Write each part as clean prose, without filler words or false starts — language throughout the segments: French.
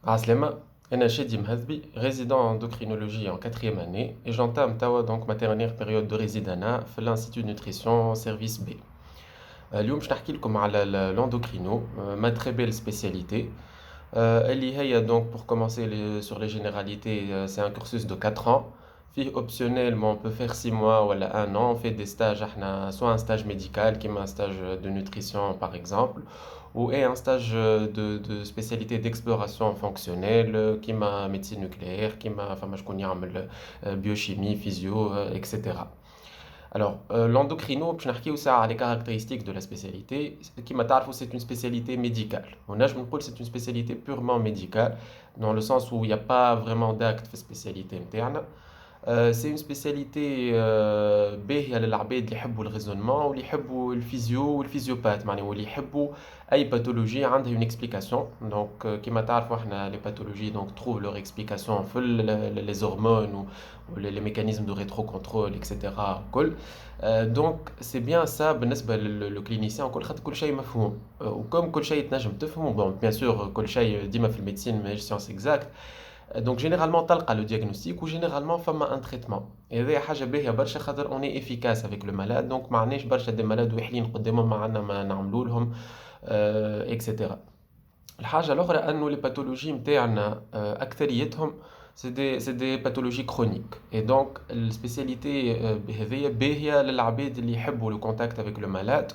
Aslema, أنا شادي مهذبي résident en endocrinologie en quatrième année et j'entame توا donc ma dernière période de résidana في l'Institut de nutrition service B. اليوم باش نحكي لكم على l'endocrino, ma très belle spécialité. اللي هي donc pour commencer sur les généralités, c'est un cursus de 4 ans. فيه optionnellement on peut faire 6 mois ou 1 an, on fait des stages احنا soit un stage médical qui est un stage de nutrition par exemple ou un stage de spécialité d'exploration fonctionnelle qui m'a médecine nucléaire qui m'a enfin je connais biochimie physio etc. Alors, l'endocrino, باش نحكيو ساعة على les caractéristiques de la spécialité. كيما تعرفوا c'est une spécialité médicale. ونجم نقول c'est une spécialité purement médicale dans le sens où il n'y a pas vraiment d'acte في الspécialité نتاعنا. C'est une spécialité باهية للعباد اللي يحبوا الريزونمون واللي يحبوا الفيزيو والفيزيوبات معناها واللي يحبوا اي باثولوجي عندها une explication. Donc كيما تعرفوا احنا les pathologies donc trouvent leur explication في les hormones ou les mécanismes de rétrocontrôle etc. كل donc c'est bien ça بالنسبة للكلينيسيان وكل خاطر كل شيء مفهوم وكم كل شيء تنجم تفهمه bon bien sûr كل شيء ديما في الميديسين ماهيش سيونس exact. Donc généralement تلقى le diagnostic ou généralement فما un traitement. Et هذه حاجة باهية برشا خاطر on est efficace avec le malade donc ما عندناش برشا دي malades واحلين قدامهم ما عندنا ما نعملوا لهم etc. الحاجة الأخرى أنه les pathologies نتاعنا أكثريتهم c'est des pathologies chroniques et donc السبيسياليتي هذيا باهية للعباد اللي يحبوا le contact avec le malade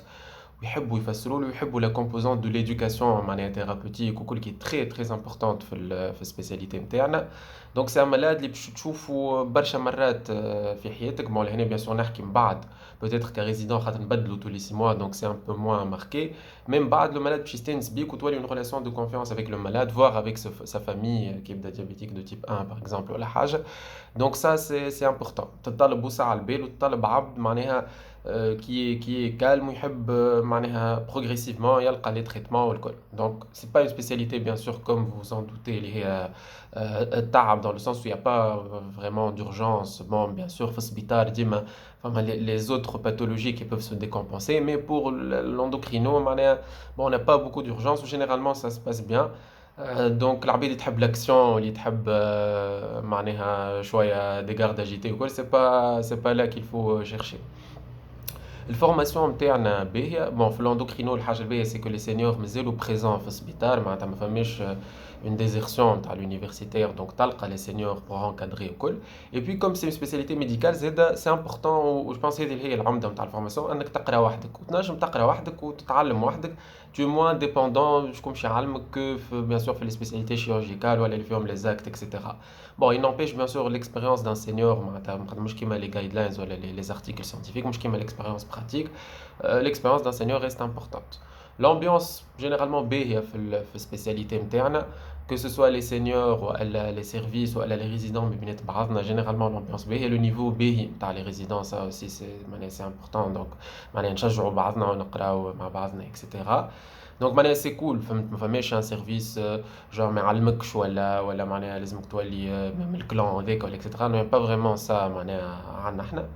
ويحبوا يفسروا له ويحبوا la composante de l'éducation معناها thérapeutique وكل qui est très très importante في السبيسياليتي نتاعنا. دونك سي ان مالاد اللي باش تشوفوا برشا مرات في حياتك بون هنا بيان سور نحكي من بعد بوتيتر كريزيدون خاطر نبدلوا tous les 6 mois donc c'est un peu moins marqué. Même بعد le malade باش يستانس بيك وتولي une relation de confiance avec le malade voire avec sa famille qui est diabétique de type 1 par exemple ولا حاجة. Donc ça c'est important تطلب وسع على البال وتطلب عبد معناها qui est calme ويحب معناها progressivement يلقى les traitements والكل. Donc c'est pas une spécialité bien sûr comme vous vous en doutez اللي هي التعب dans le sens où il n'y a pas vraiment d'urgence. Bon bien sûr في السبيطار ديما فما les autres pathologies qui peuvent se décompenser mais pour l'endocrino معناها bon on n'a pas beaucoup d'urgence ou généralement ça se passe bien. Donc العباد اللي تحب l'action واللي تحب معناها شوية des gardes agités وكل c'est pas là qu'il faut chercher. الفورماسيون نتاعنا باهيه بون في الاندوكرينو الحاجه الباهيه سي كو لي سينيور مازالوا بريزون في السبيطار معناتها ما فماش اون ديزيرسيون تاع l'universitaire دونك تلقى لي سينيور بور انكادري وكل. اي بي كوم سي سبيسياليتي ميديكال زاده سي امبورطون و جو بونس هذه اللي هي العمده نتاع الفورماسيون انك تقرا وحدك وتنجم تقرا وحدك وتتعلم وحدك. tu es moins dépendant شكون باش يعلمك que bien sûr في les spécialités chirurgicales ولا اللي فيهم les actes etc. Bon, il n'empêche bien sûr l'expérience d'un senior معناتها مش كيما les guidelines ولا les articles scientifiques مش كيما l'expérience pratique. L'expérience d'un senior reste importante. L'ambiance généralement باهية في spécialité نتاعنا que ce soit les seniors ou les services ou les résidents mais بينات بعضنا généralement l'ambiance باهية le niveau باهي نتاع les résidents ça aussi c'est important donc معناها نشجعوا بعضنا ونقراو مع بعضنا etc. دونك معناها سي كول فهمت ما فماش ان سيرفيس جور ما يعلمكش ولا معناها لازمك تولي من الكلان هذاك ولا اكسترا نو با فريمون سا معناها عندنا احنا.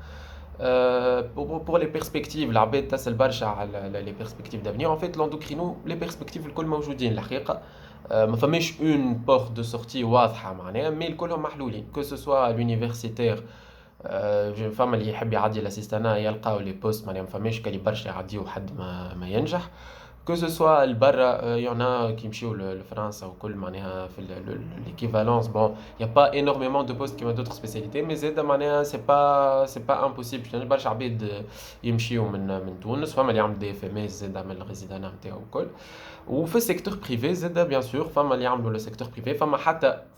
pour les perspectives العباد تسأل برشا على les perspectives d'avenir en fait l'endocrino les perspectives الكل موجودين الحقيقة. ما فماش une porte de sortie واضحة معناها مي الكلهم محلولين que ce soit l'universitaire. فما اللي يحب يعدي لاسيستانا يلقاو لي بوست معناها ما فماش كالي برشا يعديو حد ما ينجح. Que ce soit البرا il y en a qui يمشيو لفرنسا وكل معناها في l'équivalence bon il y a pas énormément de postes qui ont d'autres spécialités mais زاد معناها c'est pas impossible يعني برشا عباد يمشيو من تونس فما اللي يعمل دي اف ام اس زاد من الريزيدانا نتاعو وكل. وفي السيكتور بريفي زاد بيان سور فما اللي يعملوا لو سيكتور بريفي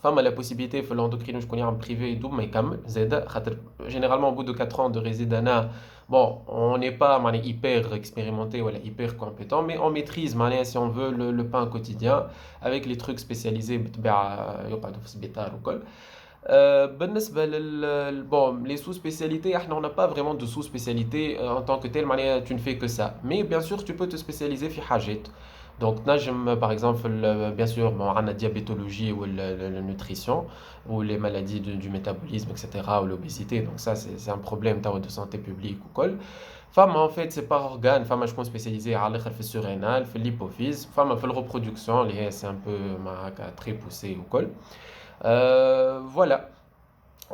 فما لا بوسيبيليتي في الاندوكرينو شكون يعمل بريفي يدوم ما يكمل زاد خاطر généralement au bout de 4 ans de résidana bon on n'est pas hyper expérimenté ou hyper compétent mais on maîtrise si on veut le pain quotidien avec les trucs spécialisés بتباع يقعدوا في السبيطار وكل. بالنسبة bon les sous-spécialités on n'a pas vraiment de sous-spécialité en tant que tel tu ne fais que ça mais bien sûr tu peux te spécialiser في حاجات. Donc نجم par exemple bien sûr bon on a diabétologie ou la nutrition ou les maladies du métabolisme etc ou l'obésité donc ça c'est un problème de santé publique ou quoi. فما en fait c'est par organe فما شكون spécialisé على الاخر في السورينال في الليبوفيز فما في الريبرودكسيون اللي هي سي ان بو مع هكا تري بوسي وكل فوالا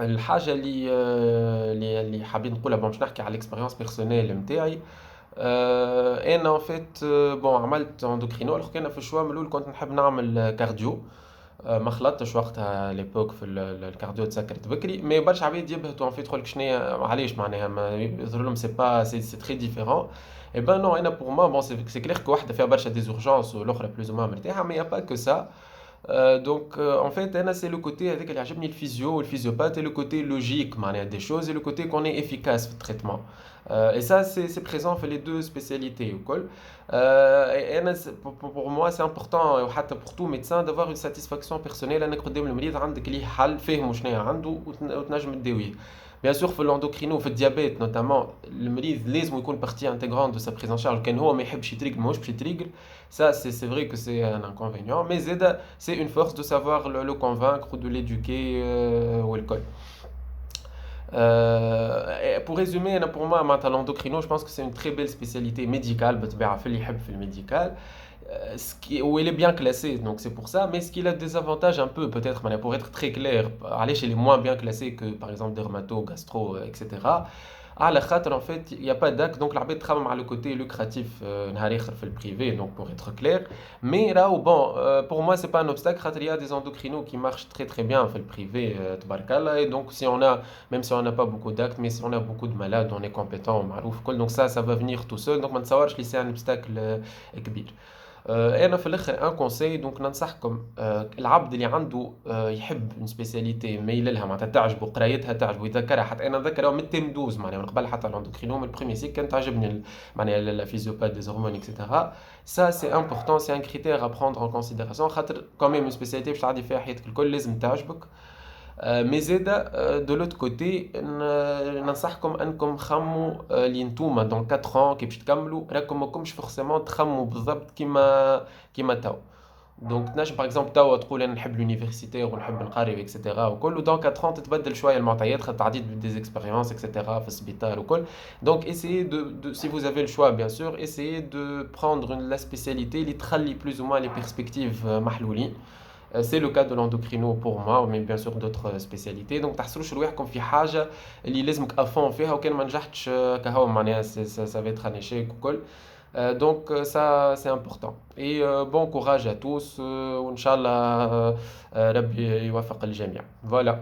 الحاجه اللي حابين نقولها باش نحكي على الاكسبيريونس بيرسونيل نتاعي. انا en fait بون عملت اندوكرينو alors كان في الشوا من الاول كنت نحب نعمل كارديو. ما خلطتش وقتها ليبوك في الكارديو تسكرت بكري مي برشا عباد يبهتوا في تقول لك شنو علاش معناها ما يظهر لهم سي با سي تري ديفيرون. اي بان نو انا بور ما بون سي كلير كو واحده فيها برشا ديزورجونس والاخرى بلوز او ما مرتاحه مي يا با كو سا. دونك en fait انا سي لو كوتي هذاك اللي عجبني الفيزيو والفيزيوبات لو كوتي لوجيك معناها دي شوز لو كوتي كون اي افيكاس في التريتمون. Et ça, c'est présent dans les deux spécialités. Pour moi, c'est important, pour tout médecin, d'avoir une satisfaction personnelle. أنك قدام المريض عندك ليه حل فاهمه شنو عنده وتنجم تداويه. Bien sûr, في l'endocrino, في الديابيت notamment, المريض لازم يكون partie intégrante de sa prise en charge. كان هو ما يحبش يتريقل ماهوش باش يتريقل. Ça, c'est vrai que c'est un inconvénient. Mais c'est une force de savoir le convaincre, de l'éduquer والكل. Et pour résumer, pour moi, l'endocrino, je pense que c'est une très belle spécialité médicale, في الميديكال, où elle est bien classée, donc c'est pour ça, mais ce qu'il a des avantages un peu, peut-être, pour être très clair, allez chez les moins bien classés que, par exemple, dermato, gastro, etc. على خاطر en fait il y a pas d'acte donc العباد تخمم مع le côté lucratif نهار اخر في le privé donc pour être clair mais là bon pour moi c'est pas un obstacle خاطر il y a des endocrinos qui marchent très très bien في le privé تبارك الله et donc si on a même si on n'a pas beaucoup d'actes mais si on a beaucoup de malades on est compétent معروف كل donc ça va venir tout seul donc ما نتصورش لي c'est un obstacle كبير. انا في الاخر ان كونساي دونك ننصحكم العبد اللي عنده يحب اون سبيسياليتي مايل لها معناتها تعجبه قرايتها تعجبه يذكرها حتى انا نذكرها من تيم 12 معناها من قبل حتى الاندوكرينوم البريمي سيك كانت تعجبني معناها لا فيزيوباث دي هرمون اكسيتيرا. سا سي امبورطون سي ان كريتير ا بروندر ان كونسيديراسيون خاطر كوميم اون سبيسياليتي باش تعدي فيها حياتك الكل لازم تعجبك. مي زاده دو لوت كوتي ننصحكم انكم خموا اللي نتوما دون 4 ans كي باش تكملوا راكم ماكمش فورسيمون تخموا بالضبط كيما تو. دونك تنجم باغ اكزومبل توا تقول انا نحب لونيفرسيتير ونحب نقري اكسيتيرا وكل دون 4 ans تتبدل شويه المعطيات خاطر تعديد دي اكسبيريونس اكسيتيرا في السبيطار وكل. دونك essayez de si vous avez le choix bien sûr essayez de prendre la spécialité اللي تخلي plus ou moins les perspectives محلولين. C'est le cas de l'endocrino pour moi mais bien sûr d'autres spécialités donc تحصلوش رواحكم في حاجه اللي لازمك افون فيها وكان ما نجحتش كهو معناها ça va être un échec وكل. Donc ça c'est important et bon courage à tous وإن شاء الله ربي يوفق الجميع. Voilà.